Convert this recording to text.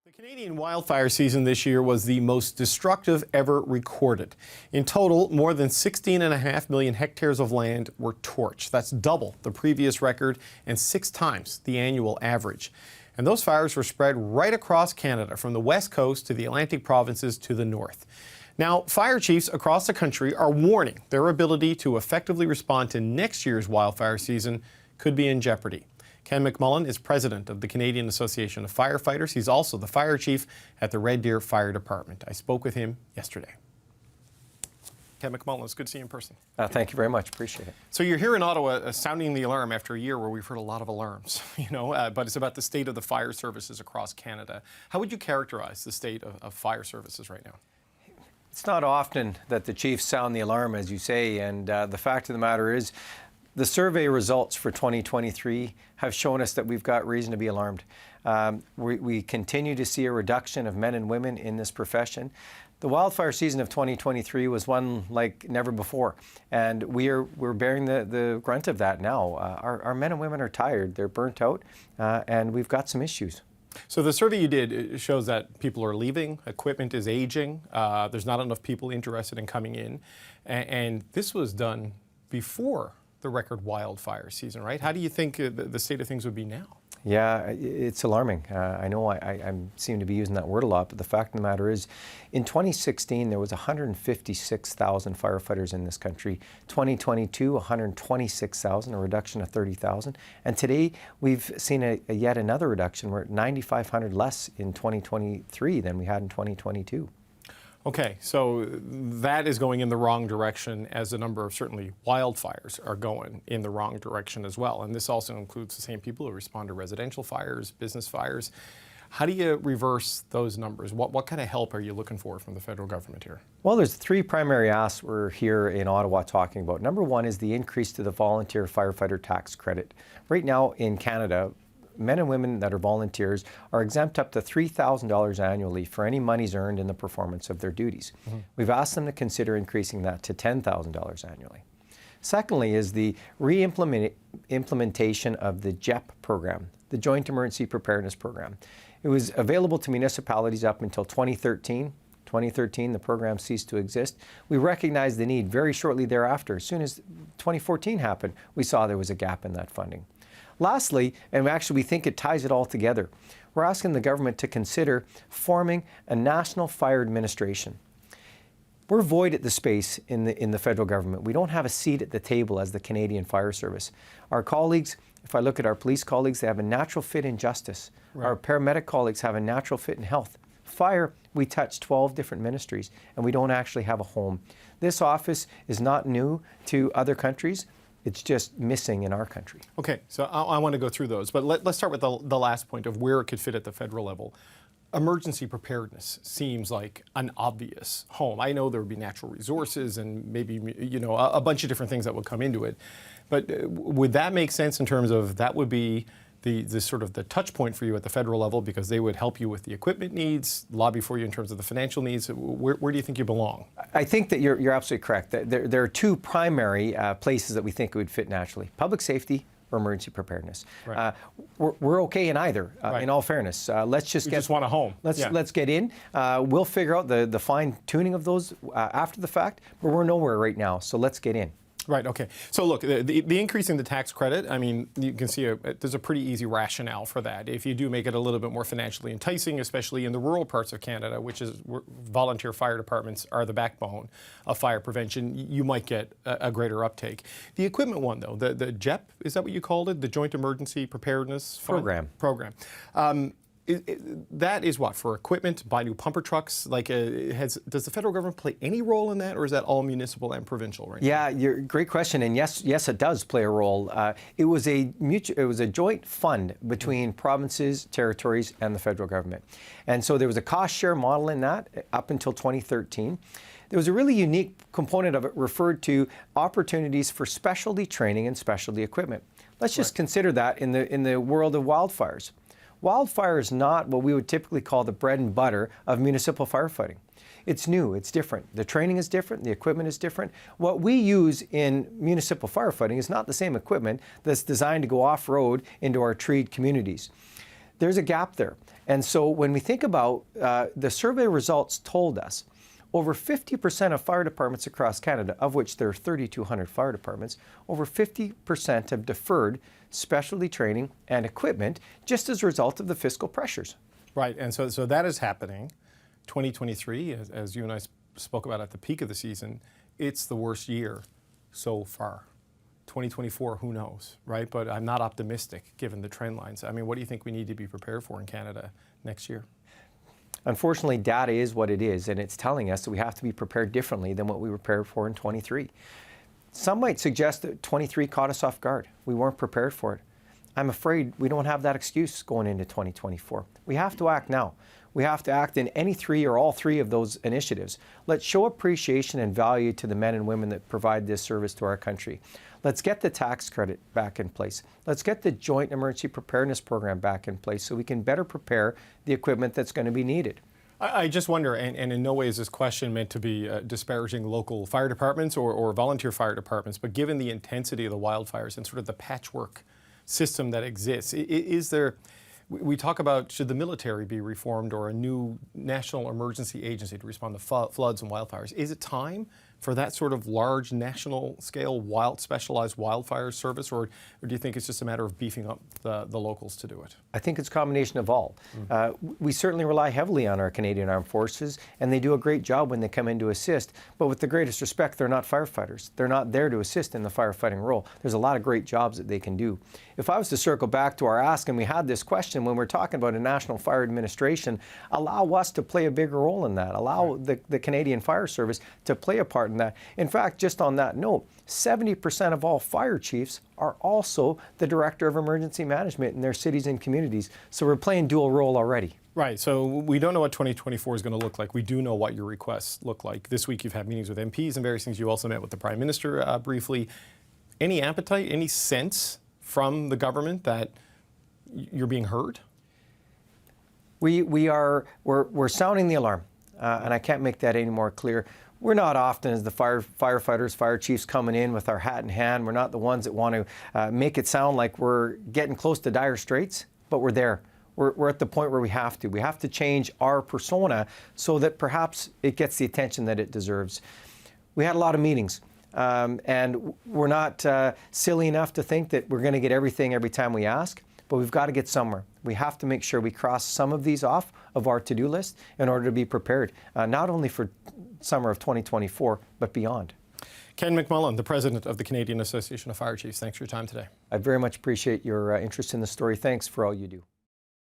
The Canadian wildfire season this year was the most destructive ever recorded. In total, more than 16.5 million hectares of land were torched. That's double the previous record and 6 times the annual average. And those fires were spread right across Canada, from the west coast to the Atlantic provinces to the north. Now, fire chiefs across the country are warning their ability to effectively respond to next year's wildfire season could be in jeopardy. Ken McMullen is president of the Canadian Association of Firefighters. He's also the fire chief at the Red Deer Fire Department. I spoke with him yesterday. Ken McMullen, it's good to see you in person. Thank you very much. Appreciate it. So you're here in Ottawa sounding the alarm after a year where we've heard a lot of alarms, but it's about the state of the fire services across Canada. How would you characterize the state of fire services right now? It's not often that the chiefs sound the alarm, as you say, and the fact of the matter is the survey results for 2023 have shown us that we've got reason to be alarmed. We continue to see a reduction of men and women in this profession. The wildfire season of 2023 was one like never before, and we're bearing the grunt of that now. Our men and women are tired, they're burnt out, and we've got some issues. So the survey you did shows that people are leaving, equipment is aging, there's not enough people interested in coming in, and this was done before the record wildfire season, right? How do you think the state of things would be now? Yeah, it's alarming. I know I seem to be using that word a lot, but the fact of the matter is, in 2016, there was 156,000 firefighters in this country. 2022, 126,000, a reduction of 30,000. And today, we've seen yet another reduction. We're at 9,500 less in 2023 than we had in 2022. Okay, so that is going in the wrong direction, as a number of certainly wildfires are going in the wrong direction as well. And this also includes the same people who respond to residential fires, business fires. How do you reverse those numbers? What kind of help are you looking for from the federal government here? Well, there's 3 primary asks we're here in Ottawa talking about. Number 1 is the increase to the volunteer firefighter tax credit. Right now in Canada, men and women that are volunteers are exempt up to $3,000 annually for any monies earned in the performance of their duties. Mm-hmm. We've asked them to consider increasing that to $10,000 annually. Secondly is the implementation of the JEP program, the Joint Emergency Preparedness Program. It was available to municipalities up until 2013. 2013, the program ceased to exist. We recognized the need very shortly thereafter. As soon as 2014 happened, we saw there was a gap in that funding. Lastly, and actually we think it ties it all together, we're asking the government to consider forming a national fire administration. We're void at the space in the federal government. We don't have a seat at the table as the Canadian Fire Service. Our colleagues, if I look at our police colleagues, they have a natural fit in justice. Right. Our paramedic colleagues have a natural fit in health. Fire, we touch 12 different ministries, and we don't actually have a home. This office is not new to other countries. It's just missing in our country. Okay, so I want to go through those, but let's start with the last point of where it could fit at the federal level. Emergency preparedness seems like an obvious home. I know there would be natural resources and maybe, a bunch of different things that would come into it, but would that make sense in terms of that would be the sort of the touch point for you at the federal level, because they would help you with the equipment needs, lobby for you in terms of the financial needs? Where do you think you belong? I think that you're absolutely correct. There are 2 primary places that we think it would fit naturally: public safety or emergency preparedness. Right. We're okay in either, right. In all fairness. Let's just want a home. Let's get in. We'll figure out the fine tuning of those after the fact, but we're nowhere right now, so let's get in. Right, okay. So look, the increase in the tax credit, I mean, you can see there's a pretty easy rationale for that. If you do make it a little bit more financially enticing, especially in the rural parts of Canada, which is where volunteer fire departments are the backbone of fire prevention, you might get a greater uptake. The equipment one, though, the JEP, is that what you called it? The Joint Emergency Preparedness Program. That is what, for equipment, buy new pumper trucks? Like, does the federal government play any role in that, or is that all municipal and provincial right now? Yeah, great question, and yes, it does play a role. It was a joint fund between provinces, territories, and the federal government, and so there was a cost share model in that up until 2013. There was a really unique component of it referred to opportunities for specialty training and specialty equipment. Let's just consider that in the world of wildfires. Wildfire is not what we would typically call the bread and butter of municipal firefighting. It's new, it's different. The training is different, the equipment is different. What we use in municipal firefighting is not the same equipment that's designed to go off-road into our treed communities. there's a gap there. And so when we think about the survey results told us over 50% of fire departments across Canada, of which there are 3,200 fire departments, over 50% have deferred specialty training and equipment just as a result of the fiscal pressures. Right, and so that is happening. 2023, as you and I spoke about at the peak of the season, it's the worst year so far. 2024, who knows, right? But I'm not optimistic given the trend lines. I mean, what do you think we need to be prepared for in Canada next year? Unfortunately, data is what it is, and it's telling us that we have to be prepared differently than what we were prepared for in 23. Some might suggest that 23 caught us off guard. We weren't prepared for it. I'm afraid we don't have that excuse going into 2024. We have to act now. We have to act in any three or all three of those initiatives. Let's show appreciation and value to the men and women that provide this service to our country. Let's get the tax credit back in place. Let's get the Joint Emergency Preparedness Program back in place so we can better prepare the equipment that's going to be needed. I just wonder, and in no way is this question meant to be disparaging local fire departments or volunteer fire departments, but given the intensity of the wildfires and sort of the patchwork system that exists, is there, we talk about should the military be reformed or a new national emergency agency to respond to floods and wildfires? Is it time for that sort of large national scale specialized wildfire service, or do you think it's just a matter of beefing up the locals to do it? I think it's a combination of all. We certainly rely heavily on our Canadian Armed Forces, and they do a great job when they come in to assist. But with the greatest respect, they're not firefighters. They're not there to assist in the firefighting role. There's a lot of great jobs that they can do. If I was to circle back to our ask, and we had this question when we're talking about a National Fire Administration, allow us to play a bigger role in that. Allow the Canadian Fire Service to play a part in that. In fact, just on that note, 70% of all fire chiefs are also the Director of Emergency Management in their cities and communities. So we're playing dual role already. Right, so we don't know what 2024 is going to look like. We do know what your requests look like. This week you've had meetings with MPs and various things. You also met with the Prime Minister briefly. Any appetite, any sense from the government that you're being heard? We're sounding the alarm, and I can't make that any more clear. We're not often, as the firefighters, fire chiefs, coming in with our hat in hand. We're not the ones that want to make it sound like we're getting close to dire straits, but we're there. We're at the point where we have to. We have to change our persona so that perhaps it gets the attention that it deserves. We had a lot of meetings, and we're not silly enough to think that we're going to get everything every time we ask, but we've got to get somewhere. We have to make sure we cross some of these off of our to-do list in order to be prepared, not only for summer of 2024, but beyond. Ken McMullen, the president of the Canadian Association of Fire Chiefs, thanks for your time today. I very much appreciate your interest in the story. Thanks for all you do.